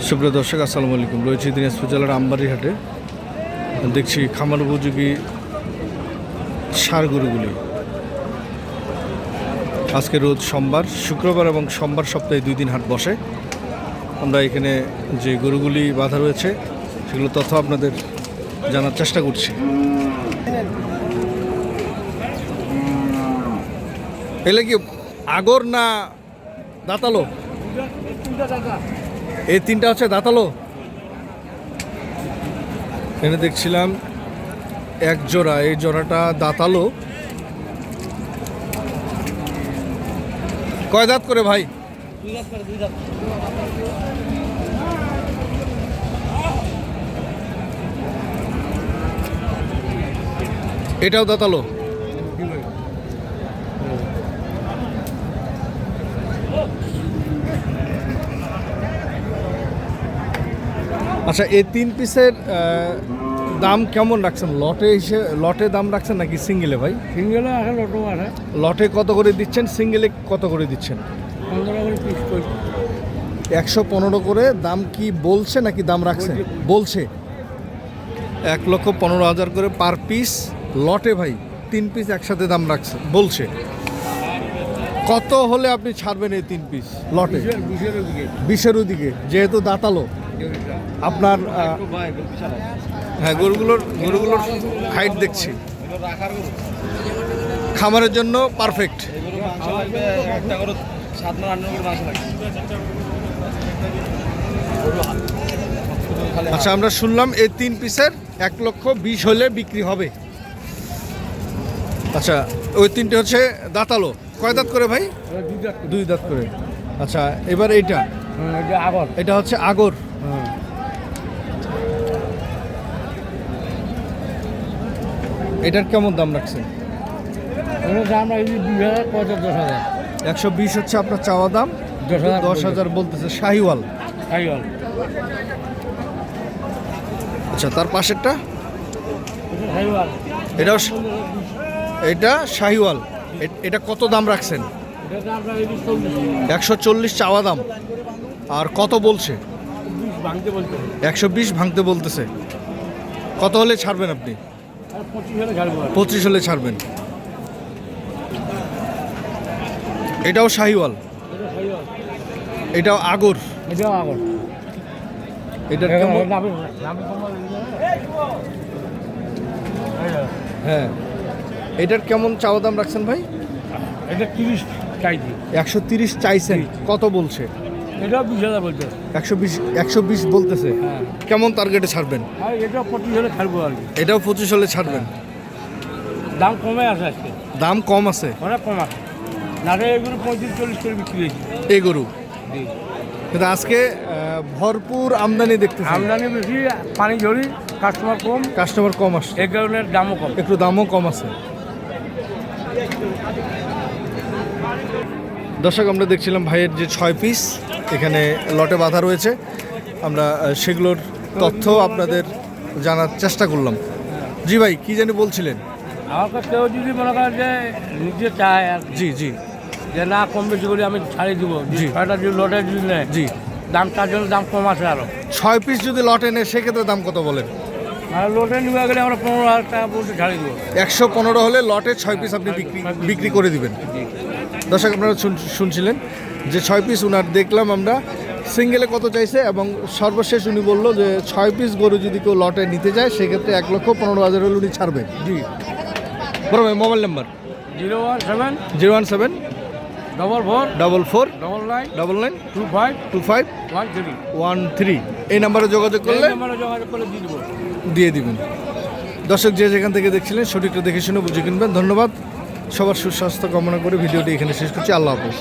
সুপ্রিয় দর্শক, আসসালামু আলাইকুম। রয়েছে দিনাজপুর জেলার আমবাড়ি হাটে। দেখছি খামার উপযোগী ষাঁড় গরুগুলি। আজকে রোজ সোমবার, শুক্রবার এবং সোমবার সপ্তাহে 2 দিন হাট বসে। আমরা এখানে যে গরুগুলি বাঁধা রয়েছে সেগুলো তথ্য আপনাদের জানার চেষ্টা করছি। এলে কি আগর না দাঁতালো? এই তিনটা হচ্ছে দাঁতালো। এখানে দেখছিলাম এক জোড়া, এই জোড়াটা দাঁতালো। কয় দাঁত করে ভাই? এটাও দাঁতালো। আচ্ছা, এই 3 পিসের দাম কেমন রাখছেন? লটে দাম রাখছেন নাকি সিঙ্গেলে ভাই? সিঙ্গেলে আসে, লটও আসে। লটে কত করে দিচ্ছেন, সিঙ্গেলে কত করে দিচ্ছেন? 15 করে পিস করে। 115 করে দাম কি বলছে নাকি দাম রাখছেন? বলছে 1,15,000 করে পার পিস লটে ভাই। 3 পিস একসাথে দাম রাখছে বলছে। কত হলে আপনি ছাড়বেন এই 3 পিস লটে? 20-এর দিকে, যেহেতু দাঁতালো আপনার। হ্যাঁ, গরুগুলোর হাইট দেখছি খামারের জন্য পারফেক্ট। আচ্ছা, আমরা শুনলাম এই 3 পিসের 1,20,000 হলে বিক্রি হবে। আচ্ছা, ওই 3টে হচ্ছে দাঁতালো। কয় দাঁত করে ভাই? 2 দাঁত করে। আচ্ছা, এবার এইটা আগর, এটা হচ্ছে আগর। এটার কেমন দাম রাখছেন? আমরা 10,000। 120 হচ্ছে আপনার চাওয়া দাম, 10,000 বলতেছে। শাহিওয়াল। আচ্ছা, তার পাশেরটা এটা শাহিওয়াল। এটা কত দাম রাখছেন? 140 চাওয়া দাম। আর কত বলছে? 120 ভাঙতে বলতেছে। কত হলে ছাড়বেন আপনি? 25 হলে ছাড়বেন। এটাও শাহিওয়াল, এটাও আগর। এটার কেমন? হ্যাঁ, এটার কেমন চাওয়া দাম রাখছেন ভাই? এটা 30 চাইছি। 130 চাইছেন, কত বলছে? এটা 20,000 বলছে। 120 বলতেছে। কেমন টার্গেটে ছাড়বেন? এটা 25 হলে ছাড়বো আর কি। এটাও 25 হলে ছাড়বেন। দাম কমে আছে আজকে, দাম কম আছে, অনেক কম আছে। না রে, এগুলো 35-40 করে বিক্রি হয়েছে এই গরু। কিন্তু আজকে ভরপুর আমদানি দেখতেছি। আমদানি বেশি, পানি ঝরি, কাস্টমার কম আসছে। এই কারণে দামও কম, একটু দামও কম আছে। দর্শক, আমরা দেখছিলাম ভাইয়ের যে 6 পিস এখানে লটে বাঁধা রয়েছে। আমরা সেগুলোর তথ্য আপনাদের জানার চেষ্টা করলাম। জি ভাই, কি জানি বলছিলেন? আমার কাছে কেউ যদি মনে করেন যে নিজে চায় আর জি জি, যে না কম বেশি করে আমি ছাড়িয়ে দিব, ছয়টা যদি লটে যদি নেয়, জি, দাম তার জন্য দাম কম আছে আরো। 6 পিস যদি লটে নেয় সেক্ষেত্রে দাম কত বলেন? আর লটে নিয়ে গেলে আমরা 15,000 টাকা বলতে ছাড়িয়ে দেবো। 115 হলে লটে 6 পিস আপনি বিক্রি করে দিবেন। দর্শক, আপনারা শুনছিলেন যে 6 পিস উনার দেখলাম আমরা। সিঙ্গেলে কত চাইছে এবং সর্বশেষ উনি বললো যে 6 পিস গরু যদি কেউ লটে নিতে চায় সেক্ষেত্রে 1,15,000 হলে উনি ছাড়বেন। জি, বড় ভাই মোবাইল নাম্বার 017 44 99 2513। এই নাম্বারে যোগাযোগ করলে দিয়ে দিবেন। দর্শক, যে যেখান থেকে দেখছিলেন সঠিকটা দেখে শুনে বুঝে কিনবেন। ধন্যবাদ। সবার সুস্বাস্থ্য কামনা করে ভিডিওটি এখানে শেষ করছি। আল্লাহ হাফেজ।